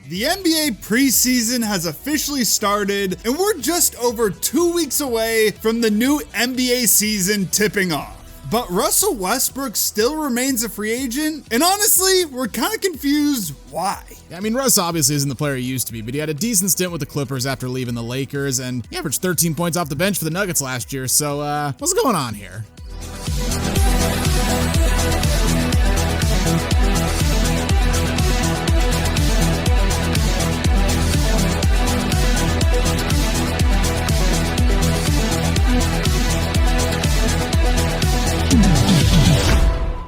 The NBA preseason has officially started, and we're just over 2 weeks away from the new NBA season tipping off. But Russell Westbrook still remains a free agent, and honestly, we're kind of confused why. I mean, Russ obviously isn't the player he used to be, but he had a decent stint with the Clippers after leaving the Lakers, and he averaged 13 points off the bench for the Nuggets last year, so what's going on here?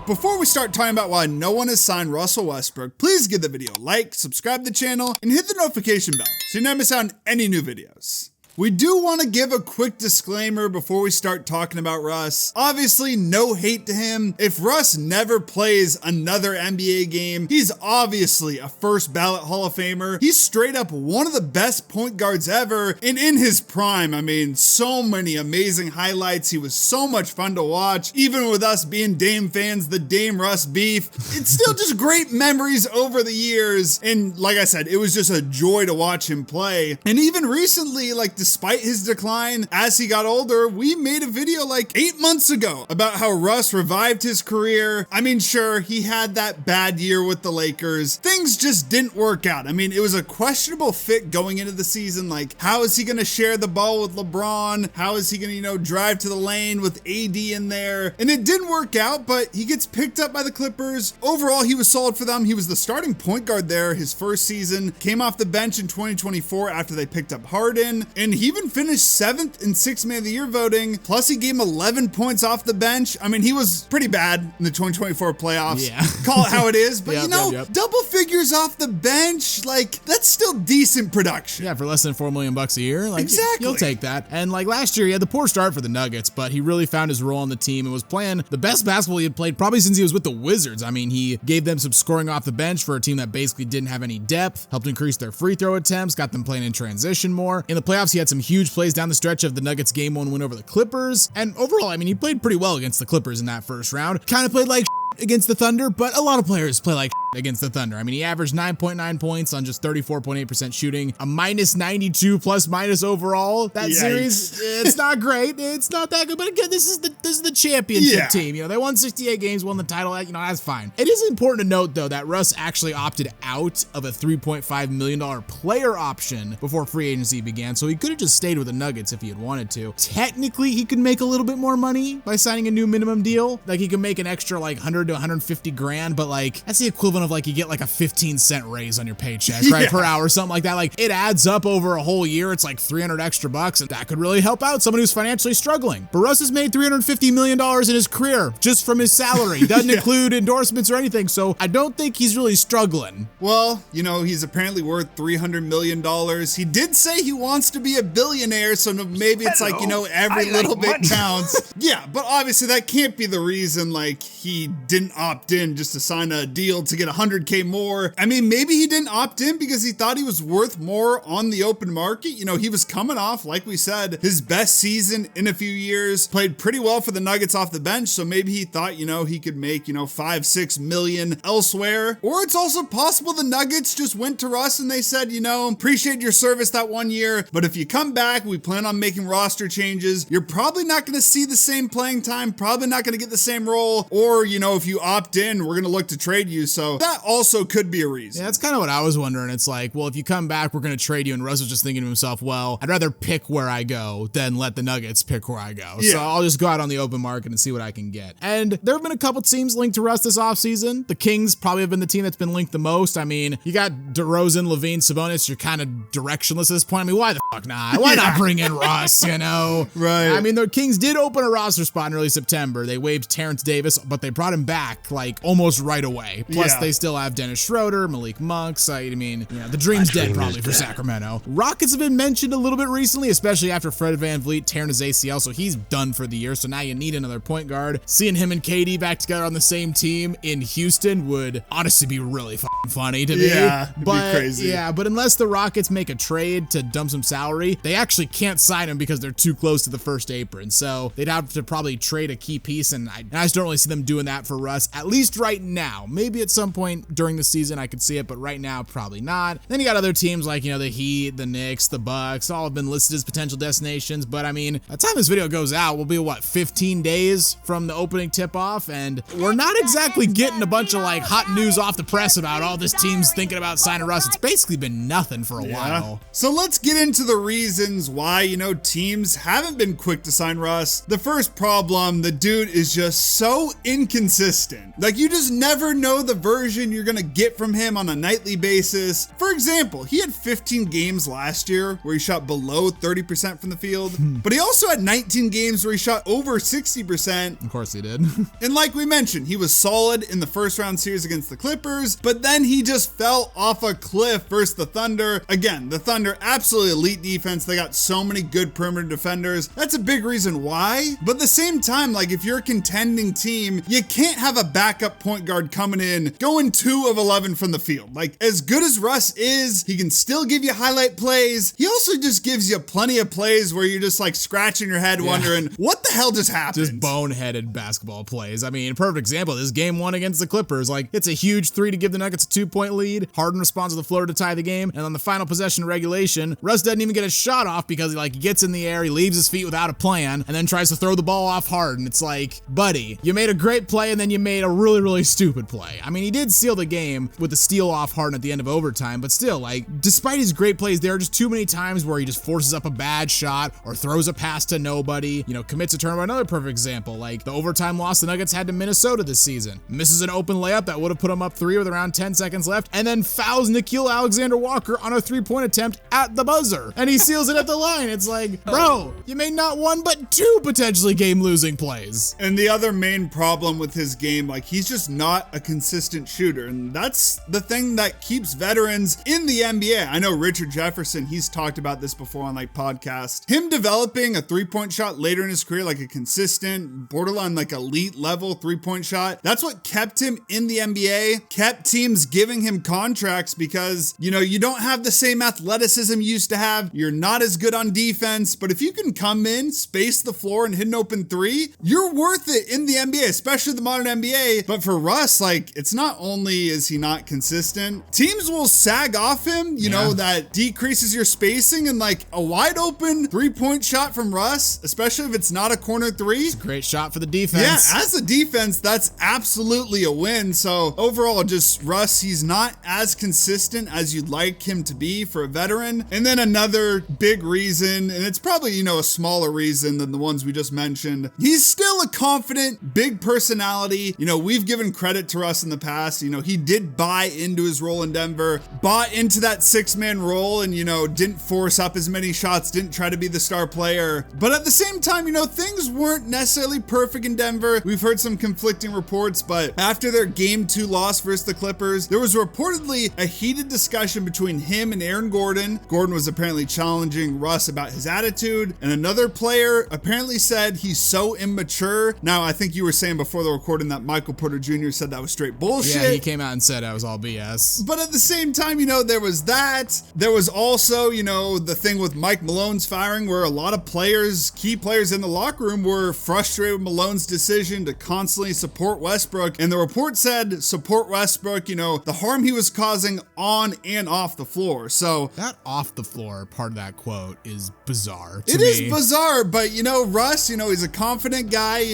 Before we start talking about why no one has signed Russell Westbrook, please give the video a like, subscribe to the channel, and hit the notification bell so you never miss out on any new videos. We do want to give a quick disclaimer before we start talking about Russ. Obviously, no hate to him. If Russ never plays another NBA game, he's obviously a first ballot Hall of Famer. He's straight up one of the best point guards ever, and in his prime, I mean, so many amazing highlights. He was so much fun to watch. Even with us being Dame fans, the Dame Russ beef, it's still just great memories over the years. And like I said, it was just a joy to watch him play. And even recently, despite his decline as he got older, we made a video like 8 months ago about how Russ revived his career. I mean, sure, he had that bad year with the Lakers. Things just didn't work out. I mean, it was a questionable fit going into the season. Like, how is he going to share the ball with LeBron? How is he going to, drive to the lane with AD in there? And it didn't work out, but he gets picked up by the Clippers. Overall, he was solid for them. He was the starting point guard there his first season, came off the bench in 2024 after they picked up Harden, and he even finished 7th in 6th Man of the Year voting. Plus, he gave him 11 points off the bench. I mean, he was pretty bad in the 2024 playoffs. Yeah. Call it how it is. But Yep. double figures off the bench, that's still decent production. Yeah, for less than $4 million a year. Exactly. You'll take that. And last year, he had the poor start for the Nuggets, but he really found his role on the team and was playing the best basketball he had played probably since he was with the Wizards. I mean, he gave them some scoring off the bench for a team that basically didn't have any depth, helped increase their free throw attempts, got them playing in transition more. In the playoffs, he had some huge plays down the stretch of the Nuggets game 1 win over the Clippers. And overall, I mean, he played pretty well against the Clippers in that first round. Kind of played like against the Thunder, but a lot of players play like against the Thunder. I mean, he averaged 9.9 points on just 34.8% shooting, a minus 92 plus minus overall. That series, it's not great. It's not that good, but again, this is the championship team. They won 68 games, won the title. That's fine. It is important to note though that Russ actually opted out of a $3.5 million player option before free agency began, so he could have just stayed with the Nuggets if he had wanted to. Technically, he could make a little bit more money by signing a new minimum deal. He could make an extra 100 to 150 grand, but that's the equivalent of you get a 15-cent raise on your paycheck, right? Per hour, something like that. It adds up over a whole year. It's $300 extra bucks, and that could really help out someone who's financially struggling. But Russ has made $350 million in his career just from his salary. Doesn't include endorsements or anything, so I don't think he's really struggling. Well, he's apparently worth $300 million. He did say he wants to be a billionaire, so maybe it's every little bit counts. Yeah, but obviously that can't be the reason he didn't opt in just to sign a deal to get $100K more. I mean, maybe he didn't opt in because he thought he was worth more on the open market. He was coming off, like we said, his best season in a few years, played pretty well for the Nuggets off the bench. So maybe he thought, he could make, 5-6 million elsewhere. Or it's also possible the Nuggets just went to Russ and they said, appreciate your service that 1 year, but if you come back, we plan on making roster changes. You're probably not going to see the same playing time, probably not going to get the same role. Or, if you opt in, we're going to look to trade you. So that also could be a reason. Yeah, that's kind of what I was wondering. It's well, if you come back, we're going to trade you. And Russ was just thinking to himself, well, I'd rather pick where I go than let the Nuggets pick where I go. Yeah. So I'll just go out on the open market and see what I can get. And there have been a couple teams linked to Russ this offseason. The Kings probably have been the team that's been linked the most. I mean, you got DeRozan, Levine, Sabonis. You're kind of directionless at this point. I mean, why the fuck not? Why not bring in Russ, Right. I mean, the Kings did open a roster spot in early September. They waived Terrence Davis, but they brought him back almost right away. Plus, they still have Dennis Schroeder, Malik Monk. I mean, the dream's dead probably for Sacramento. Rockets have been mentioned a little bit recently, especially after Fred VanVleet tearing his ACL, so he's done for the year. So now you need another point guard. Seeing him and KD back together on the same team in Houston would honestly be really fucking funny to me. Yeah, it'd be crazy. Yeah, but unless the Rockets make a trade to dump some salary, they actually can't sign him because they're too close to the first apron. So they'd have to probably trade a key piece, and I just don't really see them doing that for for Russ, at least right now. Maybe at some point during the season I could see it, but right now, probably not. Then you got other teams like, the Heat, the Knicks, the Bucks, all have been listed as potential destinations, but I mean, by the time this video goes out, we'll be, 15 days from the opening tip-off, and we're not exactly getting a bunch of, hot news off the press about all this team's thinking about signing Russ. It's basically been nothing for a while. So let's get into the reasons why, teams haven't been quick to sign Russ. The first problem, the dude is just so inconsistent. You just never know the version you're gonna get from him on a nightly basis. For example, he had 15 games last year where he shot below 30% from the field, but he also had 19 games where he shot over 60%. Of course he did. And like we mentioned, he was solid in the first round series against the Clippers, but then he just fell off a cliff versus the Thunder. Again, the Thunder, absolutely elite defense. They got so many good perimeter defenders. That's a big reason why. But at the same time, if you're a contending team, you can't have a backup point guard coming in, going 2 of 11 from the field. As good as Russ is, he can still give you highlight plays. He also just gives you plenty of plays where you're just scratching your head wondering, what the hell just happened? Just boneheaded basketball plays. I mean, perfect example, this game 1 against the Clippers. It's a huge 3 to give the Nuggets a 2-point lead. Harden responds to the floater to tie the game. And on the final possession of regulation, Russ doesn't even get a shot off because he gets in the air, he leaves his feet without a plan, and then tries to throw the ball off Harden. It's buddy, you made a great play and then you made a really, really stupid play. I mean, he did seal the game with the steal off Harden at the end of overtime, but still, despite his great plays, there are just too many times where he just forces up a bad shot or throws a pass to nobody, commits a turnover. Another perfect example, the overtime loss the Nuggets had to Minnesota this season. Misses an open layup that would have put him up 3 with around 10 seconds left, and then fouls Nickeil Alexander-Walker on a 3-point attempt at the buzzer, and he seals it at the line. It's bro, you made not 1 but 2 potentially game-losing plays. And the other main problem with his game, he's just not a consistent shooter, and that's the thing that keeps veterans in the NBA. I know Richard Jefferson, he's talked about this before on podcasts. Him developing a 3-point shot later in his career, a consistent, borderline elite level 3-point shot, that's what kept him in the NBA, kept teams giving him contracts because, you don't have the same athleticism you used to have, you're not as good on defense, but if you can come in, space the floor, and hit an open 3, you're worth it in the NBA, especially the modern NBA. But for Russ, it's not only is he not consistent, teams will sag off him, you know, that decreases your spacing, and a wide open 3-point shot from Russ, especially if it's not a corner 3. It's a great shot for the defense. Yeah, as a defense, that's absolutely a win. So overall, just Russ, he's not as consistent as you'd like him to be for a veteran. And then another big reason, and it's probably, a smaller reason than the ones we just mentioned, he's still a confident, big personality. We've given credit to Russ in the past. He did buy into his role in Denver, bought into that 6-man role, and, didn't force up as many shots, didn't try to be the star player. But at the same time, things weren't necessarily perfect in Denver. We've heard some conflicting reports, but after their game 2 loss versus the Clippers, there was reportedly a heated discussion between him and Aaron Gordon. Gordon was apparently challenging Russ about his attitude, and another player apparently said he's so immature. Now, I think you were saying before the recording that Michael Porter Jr. said that was straight bullshit. Yeah, he came out and said that was all BS. But at the same time, there was that. There was also, the thing with Mike Malone's firing, where a lot of players, key players in the locker room, were frustrated with Malone's decision to constantly support Westbrook. And the report said support Westbrook, the harm he was causing on and off the floor. So that off the floor part of that quote is bizarre to me. It is bizarre, but Russ, he's a confident guy,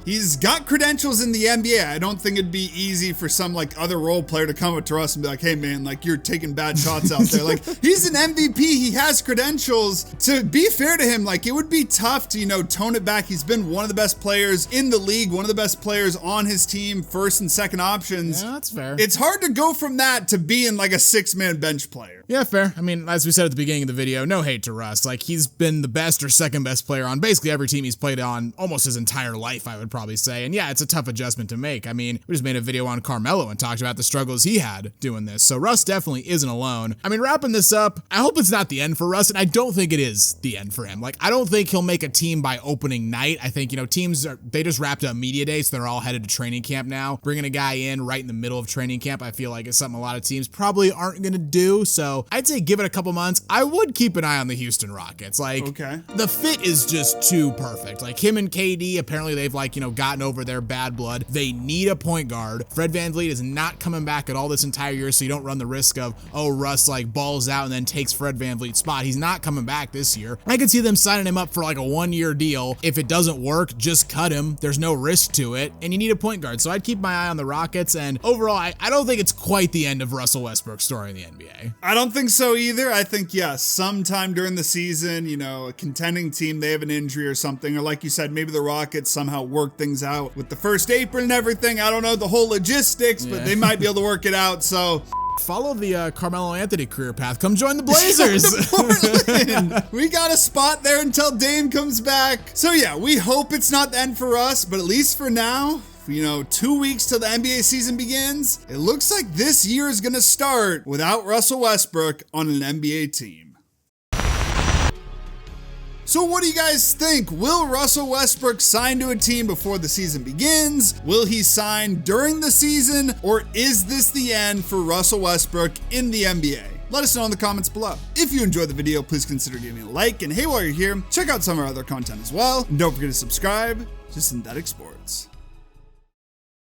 he's got credentials in the NBA. I don't think it'd be easy for some other role player to come up to Russ and be like, hey man, you're taking bad shots out there. He's an MVP, he has credentials. To be fair to him, it would be tough to, tone it back. He's been one of the best players in the league, one of the best players on his team, first and second options. Yeah, that's fair. It's hard to go from that to being a 6-man bench player. Yeah, fair. I mean, as we said at the beginning of the video, no hate to Russ. He's been the best or second best player on basically every team he's played on almost his entire life, I would probably say. And yeah, it's a tough adjustment to make. I mean, we just made a video on Carmelo and talked about the struggles he had doing this. So Russ definitely isn't alone. I mean, wrapping this up, I hope it's not the end for Russ, and I don't think it is the end for him. I don't think he'll make a team by opening night. I think, teams they just wrapped up media day, so they're all headed to training camp now. Bringing a guy in right in the middle of training camp, I feel like it's something a lot of teams probably aren't going to do. So I'd say give it a couple months. I would keep an eye on the Houston Rockets. The fit is just too perfect. Him and KD, apparently they've gotten over their bad blood. stud. They need a point guard. Fred VanVleet is not coming back at all this entire year, so you don't run the risk of, oh, Russ like balls out and then takes Fred VanVleet's spot. He's not coming back this year. I could see them signing him up for like a 1-year deal. If it doesn't work, just cut him. There's no risk to it, and you need a point guard. So I'd keep my eye on the Rockets, and overall, I don't think it's quite the end of Russell Westbrook's story in the NBA. I don't think so either. I think, yes, sometime during the season, you know, a contending team, they have an injury or something, or like you said, maybe the Rockets somehow work things out with the first apron and everything. I don't know the whole logistics, but they might be able to work it out, so... Follow the Carmelo Anthony career path. Come join the Blazers. Portland. We got a spot there until Dame comes back. So yeah, we hope it's not the end for us, but at least for now, you know, 2 weeks till the NBA season begins, it looks like this year is going to start without Russell Westbrook on an NBA team. So what do you guys think? Will Russell Westbrook sign to a team before the season begins? Will he sign during the season? Or is this the end for Russell Westbrook in the NBA? Let us know in the comments below. If you enjoyed the video, please consider giving it a like. And hey, while you're here, check out some of our other content as well. And don't forget to subscribe to Synthetic Sports.